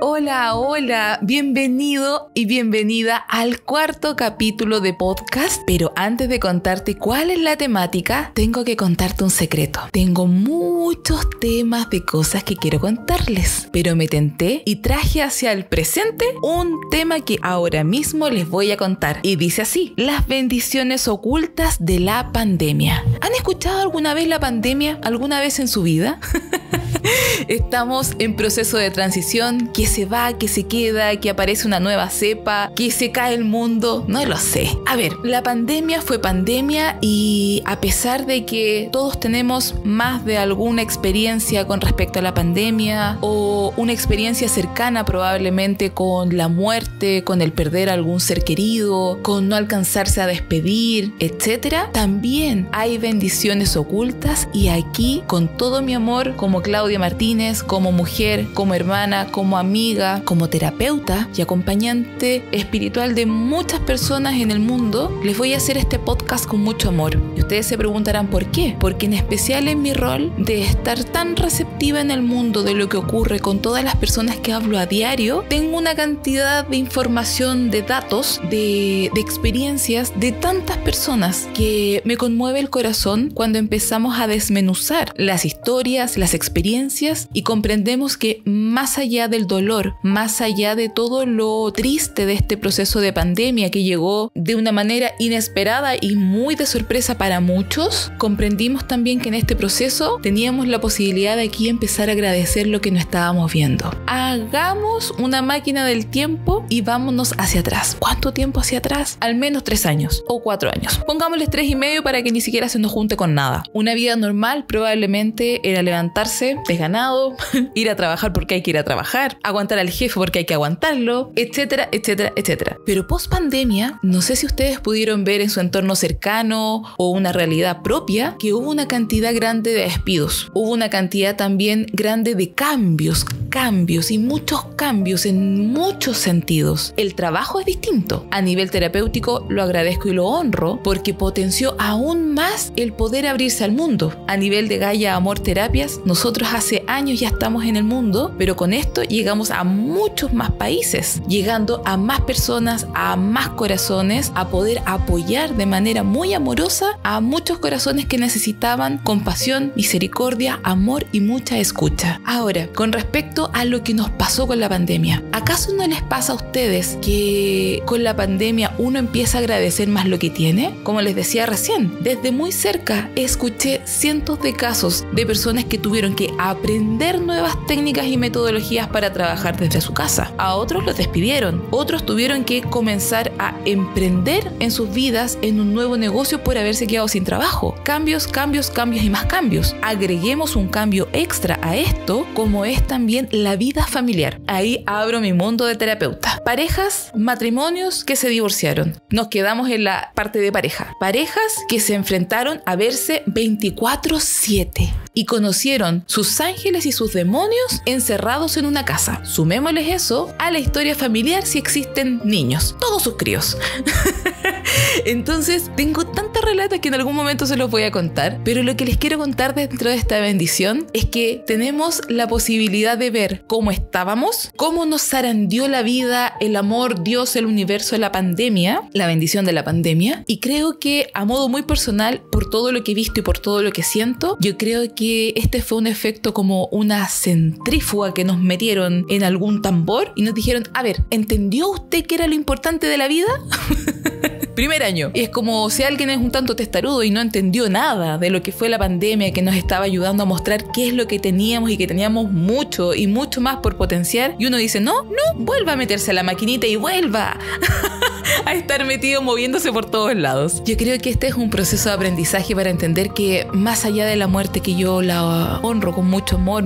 Hola, hola, bienvenido y bienvenida al cuarto capítulo de podcast. Pero antes de contarte cuál es la temática, tengo que contarte un secreto. Tengo muchos temas de cosas que quiero contarles, pero me tenté y traje hacia el presente un tema que ahora mismo les voy a contar. Y dice así: las bendiciones ocultas de la pandemia. ¿Han escuchado alguna vez la pandemia? ¿Alguna vez en su vida? Estamos en proceso de transición, que se va, que se queda, que aparece una nueva cepa, que se cae el mundo, no lo sé. A ver, la pandemia fue pandemia y a pesar de que todos tenemos más de alguna experiencia con respecto a la pandemia o una experiencia cercana probablemente con la muerte, con el perder a algún ser querido, con no alcanzarse a despedir, etc., también hay bendiciones ocultas y aquí, con todo mi amor, como Claudia Martínez, como mujer, como hermana, como amiga, como terapeuta y acompañante espiritual de muchas personas en el mundo, les voy a hacer este podcast con mucho amor. Y ustedes se preguntarán ¿por qué? Porque en especial en mi rol de estar tan receptiva en el mundo de lo que ocurre con todas las personas que hablo a diario, tengo una cantidad de información, de datos, de experiencias de tantas personas que me conmueve el corazón cuando empezamos a desmenuzar las historias, las experiencias y comprendemos que más allá del dolor, más allá de todo lo triste de este proceso de pandemia que llegó de una manera inesperada y muy de sorpresa para muchos, comprendimos también que en este proceso teníamos la posibilidad de aquí empezar a agradecer lo que no estábamos viendo. Hagamos una máquina del tiempo y vámonos hacia atrás. ¿Cuánto tiempo hacia atrás? Al menos 3 años o 4 años. Pongámosles 3,5 para que ni siquiera se nos junte con nada. Una vida normal probablemente era levantarse desganado, ir a trabajar porque hay que ir a trabajar, aguantar al jefe porque hay que aguantarlo, etcétera, etcétera, etcétera. Pero post pandemia, no sé si ustedes pudieron ver en su entorno cercano o una realidad propia que hubo una cantidad grande de despidos, hubo una cantidad también grande de cambios y muchos cambios en muchos sentidos. El trabajo es distinto. A nivel terapéutico lo agradezco y lo honro porque potenció aún más el poder abrirse al mundo. A nivel de Gaia Amor Terapias, nosotros hace años ya estamos en el mundo, pero con esto llegamos a muchos más países, llegando a más personas, a más corazones, a poder apoyar de manera muy amorosa a muchos corazones que necesitaban compasión, misericordia, amor y mucha escucha. Ahora, con respecto a lo que nos pasó con la pandemia, ¿acaso no les pasa a ustedes que con la pandemia uno empieza a agradecer más lo que tiene? Como les decía recién, desde muy cerca escuché cientos de casos de personas que tuvieron que aprender nuevas técnicas y metodologías para trabajar desde su casa. A otros los despidieron, otros tuvieron que comenzar a emprender en sus vidas en un nuevo negocio por haberse quedado sin trabajo. Cambios y más cambios. Agreguemos un cambio extra a esto, como es también la vida familiar. Ahí abro mi mundo de terapeuta. Parejas, matrimonios que se divorciaron. Nos quedamos en la parte de pareja. Parejas que se enfrentaron a verse 24/7 y conocieron sus ángeles y sus demonios encerrados en una casa. Sumémosles eso a la historia familiar si existen niños, todos sus críos. Entonces tengo tantas relatos que en algún momento se los voy a contar, pero lo que les quiero contar dentro de esta bendición es que tenemos la posibilidad de ver cómo estábamos, cómo nos zarandeó la vida, el amor, Dios, el universo, la pandemia, la bendición de la pandemia, y creo que a modo muy personal, por todo lo que he visto y por todo lo que siento, yo creo que este fue un efecto como una centrífuga que nos metieron en algún tambor y nos dijeron, a ver, ¿entendió usted qué era lo importante de la vida? Primer año. Y es como si alguien es un tanto testarudo y no entendió nada de lo que fue la pandemia, que nos estaba ayudando a mostrar qué es lo que teníamos y que teníamos mucho y mucho más por potenciar. Y uno dice, no, vuelva a meterse a la maquinita y vuelva a estar metido moviéndose por todos lados. Yo creo que este es un proceso de aprendizaje para entender que más allá de la muerte, que yo la honro con mucho amor,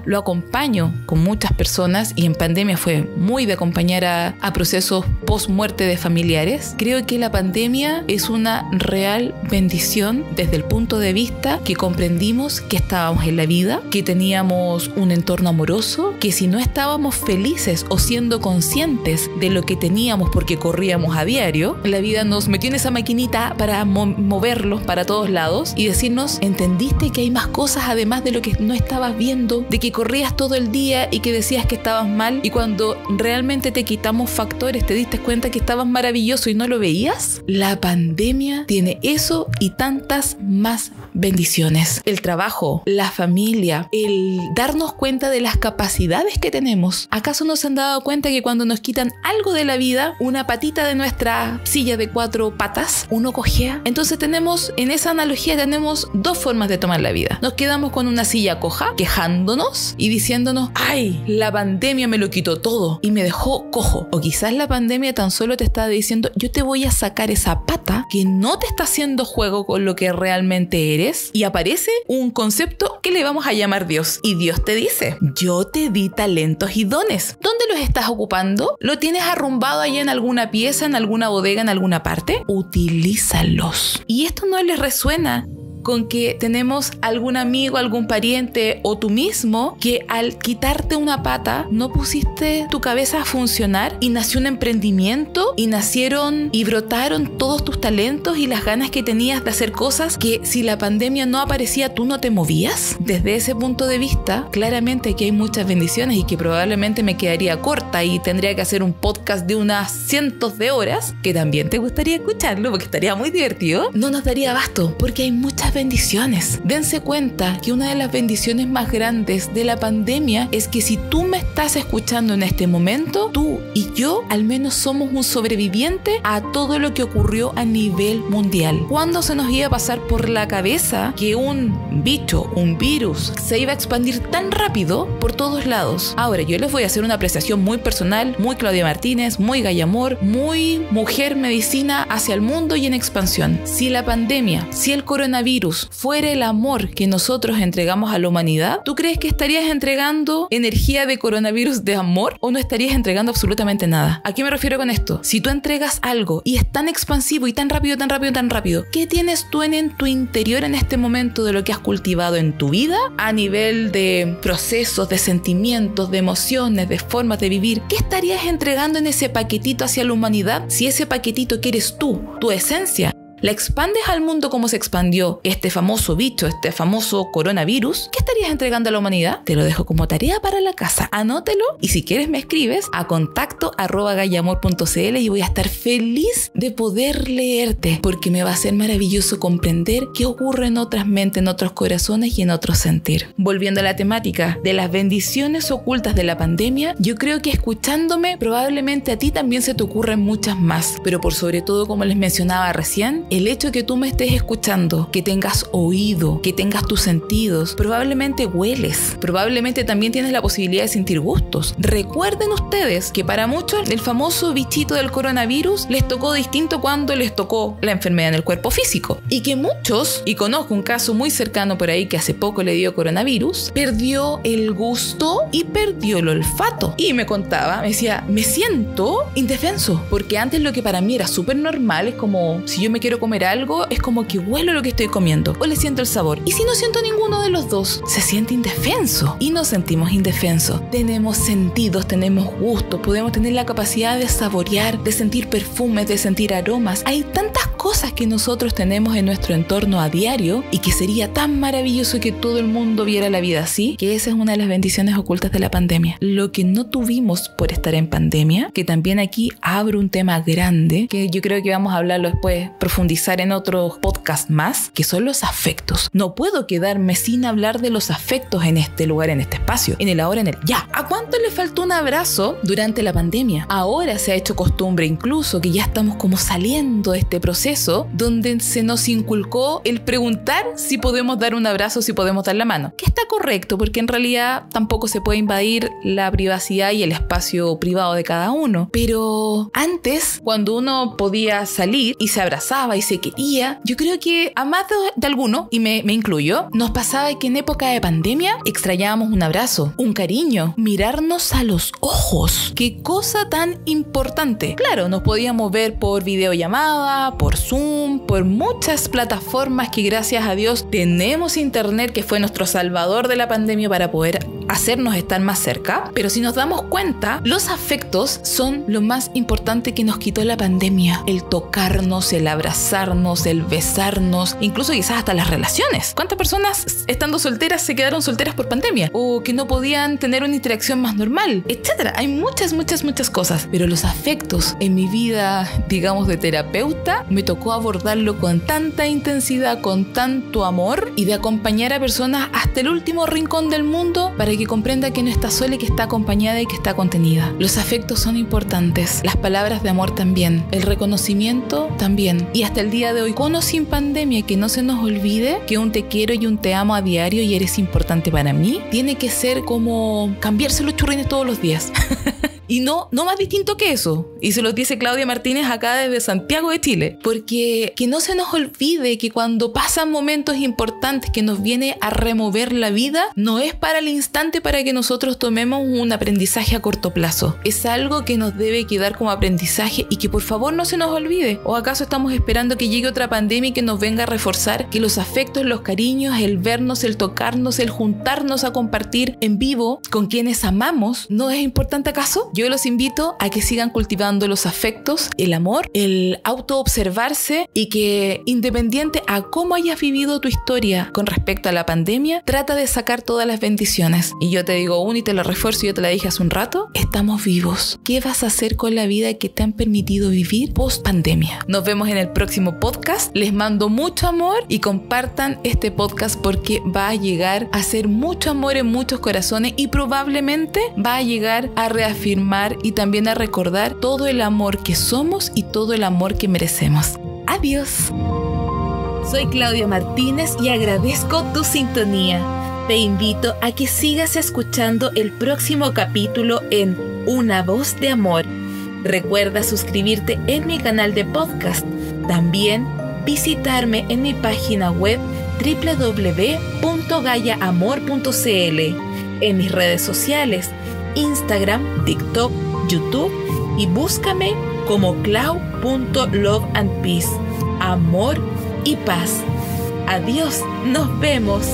lo acompaño con muchas personas, y en pandemia fue muy de acompañar a procesos post-muerte de familiares. Creo que la pandemia es una real bendición desde el punto de vista que comprendimos que estábamos en la vida, que teníamos un entorno amoroso, que si no estábamos felices o siendo conscientes de lo que teníamos porque corría corríamos a diario, la vida nos metió en esa maquinita para moverlos para todos lados y decirnos, ¿entendiste que hay más cosas además de lo que no estabas viendo? De que corrías todo el día y que decías que estabas mal, y cuando realmente te quitamos factores te diste cuenta que estabas maravilloso y no lo veías. La pandemia tiene eso y tantas más bendiciones. El trabajo, la familia, el darnos cuenta de las capacidades que tenemos. ¿Acaso no se han dado cuenta que cuando nos quitan algo de la vida, una patita de nuestra silla de 4 patas, uno cojea? Entonces tenemos, en esa analogía tenemos dos formas de tomar la vida. Nos quedamos con una silla coja, quejándonos y diciéndonos, ay, la pandemia me lo quitó todo y me dejó cojo. O quizás la pandemia tan solo te está diciendo, yo te voy a sacar esa pata que no te está haciendo juego con lo que realmente eres, y aparece un concepto que le vamos a llamar Dios. Y Dios te dice, yo te di talentos y dones. ¿Dónde los estás ocupando? ¿Lo tienes arrumbado ahí en alguna pieza, en alguna bodega, en alguna parte? Utilízalos. Y esto no les resuena con que tenemos algún amigo, algún pariente o tú mismo que al quitarte una pata no pusiste tu cabeza a funcionar y nació un emprendimiento y nacieron y brotaron todos tus talentos y las ganas que tenías de hacer cosas que si la pandemia no aparecía tú no te movías. Desde ese punto de vista, claramente que hay muchas bendiciones y que probablemente me quedaría corta y tendría que hacer un podcast de unas cientos de horas que también te gustaría escucharlo porque estaría muy divertido. No nos daría abasto porque hay muchas bendiciones. Dense cuenta que una de las bendiciones más grandes de la pandemia es que si tú me estás escuchando en este momento, tú y yo al menos somos un sobreviviente a todo lo que ocurrió a nivel mundial. ¿Cuándo se nos iba a pasar por la cabeza que un bicho, un virus, se iba a expandir tan rápido por todos lados? Ahora, yo les voy a hacer una apreciación muy personal, muy Claudia Martínez, muy Gallamor, muy mujer medicina hacia el mundo y en expansión. Si la pandemia, si el coronavirus fuera el amor que nosotros entregamos a la humanidad, ¿tú crees que estarías entregando energía de coronavirus de amor o no estarías entregando absolutamente nada? ¿A qué me refiero con esto? Si tú entregas algo y es tan expansivo y tan rápido, tan rápido, tan rápido, ¿qué tienes tú en tu interior en este momento de lo que has cultivado en tu vida a nivel de procesos, de sentimientos, de emociones, de formas de vivir? ¿Qué estarías entregando en ese paquetito hacia la humanidad si ese paquetito que eres tú, tu esencia, la expandes al mundo como se expandió este famoso bicho, este famoso coronavirus? ¿Qué estarías entregando a la humanidad? Te lo dejo como tarea para la casa. Anótelo y si quieres me escribes a contacto@gallamor.cl y voy a estar feliz de poder leerte porque me va a ser maravilloso comprender qué ocurre en otras mentes, en otros corazones y en otros sentir. Volviendo a la temática de las bendiciones ocultas de la pandemia, yo creo que escuchándome probablemente a ti también se te ocurren muchas más, pero por sobre todo, como les mencionaba recién, el hecho de que tú me estés escuchando, que tengas oído, que tengas tus sentidos, probablemente hueles, probablemente también tienes la posibilidad de sentir gustos. Recuerden ustedes que para muchos el famoso bichito del coronavirus les tocó distinto cuando les tocó la enfermedad en el cuerpo físico, y que muchos, y conozco un caso muy cercano por ahí que hace poco le dio coronavirus, perdió el gusto y perdió el olfato. Y me contaba, me decía, me siento indefenso, porque antes lo que para mí era súper normal es como si yo me quiero comer algo, es como que huelo lo que estoy comiendo o le siento el sabor. Y si no siento ninguno de los dos, se siente indefenso. Y nos sentimos indefensos. Tenemos sentidos, tenemos gustos, podemos tener la capacidad de saborear, de sentir perfumes, de sentir aromas. Hay tantas cosas que nosotros tenemos en nuestro entorno a diario y que sería tan maravilloso que todo el mundo viera la vida así, que esa es una de las bendiciones ocultas de la pandemia. Lo que no tuvimos por estar en pandemia, que también aquí abro un tema grande, que yo creo que vamos a hablarlo después, profundizar en otros podcasts más, que son los afectos. No puedo quedarme sin hablar de los afectos en este lugar, en este espacio, en el ahora, en el ya. ¿A cuánto le faltó un abrazo durante la pandemia? Ahora se ha hecho costumbre incluso que ya estamos como saliendo de este proceso donde se nos inculcó el preguntar si podemos dar un abrazo, si podemos dar la mano. Que está correcto, porque en realidad tampoco se puede invadir la privacidad y el espacio privado de cada uno. Pero antes, cuando uno podía salir y se abrazaba y se quería, yo creo que a más de alguno, y me incluyo, nos pasaba que en época de pandemia extrañábamos un abrazo, un cariño, mirarnos a los ojos. ¡Qué cosa tan importante! Claro, nos podíamos ver por videollamada, por Zoom, por muchas plataformas que gracias a Dios tenemos internet, que fue nuestro salvador de la pandemia para poder hacernos estar más cerca, pero si nos damos cuenta, los afectos son lo más importante que nos quitó la pandemia. El tocarnos, el abrazarnos, el besarnos, incluso quizás hasta las relaciones. ¿Cuántas personas estando solteras se quedaron solteras por pandemia? O que no podían tener una interacción más normal, etcétera. Hay muchas cosas, pero los afectos en mi vida, digamos, de terapeuta, me tocó abordarlo con tanta intensidad, con tanto amor, y de acompañar a personas hasta el último rincón del mundo para que comprenda que no está sola y que está acompañada y que está contenida. Los afectos son importantes, las palabras de amor también, el reconocimiento también, y hasta el día de hoy, con o sin pandemia, que no se nos olvide que un te quiero y un te amo a diario y eres importante para mí, tiene que ser como cambiarse los churrines todos los días. Y no más distinto que eso. Y se los dice Claudia Martínez acá desde Santiago de Chile. Porque que no se nos olvide que cuando pasan momentos importantes que nos viene a remover la vida, no es para el instante para que nosotros tomemos un aprendizaje a corto plazo. Es algo que nos debe quedar como aprendizaje y que por favor no se nos olvide. ¿O acaso estamos esperando que llegue otra pandemia y que nos venga a reforzar que los afectos, los cariños, el vernos, el tocarnos, el juntarnos a compartir en vivo con quienes amamos, no es importante acaso? Yo los invito a que sigan cultivando los afectos, el amor, el autoobservarse, y que independiente a cómo hayas vivido tu historia con respecto a la pandemia, trata de sacar todas las bendiciones. Y yo te digo una y te la refuerzo, yo te la dije hace un rato, estamos vivos. ¿Qué vas a hacer con la vida que te han permitido vivir post pandemia? Nos vemos en el próximo podcast. Les mando mucho amor y compartan este podcast porque va a llegar a ser mucho amor en muchos corazones y probablemente va a llegar a reafirmar y también a recordar todo el amor que somos y todo el amor que merecemos. Adiós. Soy Claudia Martínez y agradezco tu sintonía. Te invito a que sigas escuchando el próximo capítulo en Una Voz de Amor. Recuerda suscribirte en mi canal de podcast. También visitarme en mi página web www.gayaamor.cl, en mis redes sociales, Instagram, TikTok, YouTube, y búscame como clau.loveandpeace, amor y paz. Adiós, nos vemos.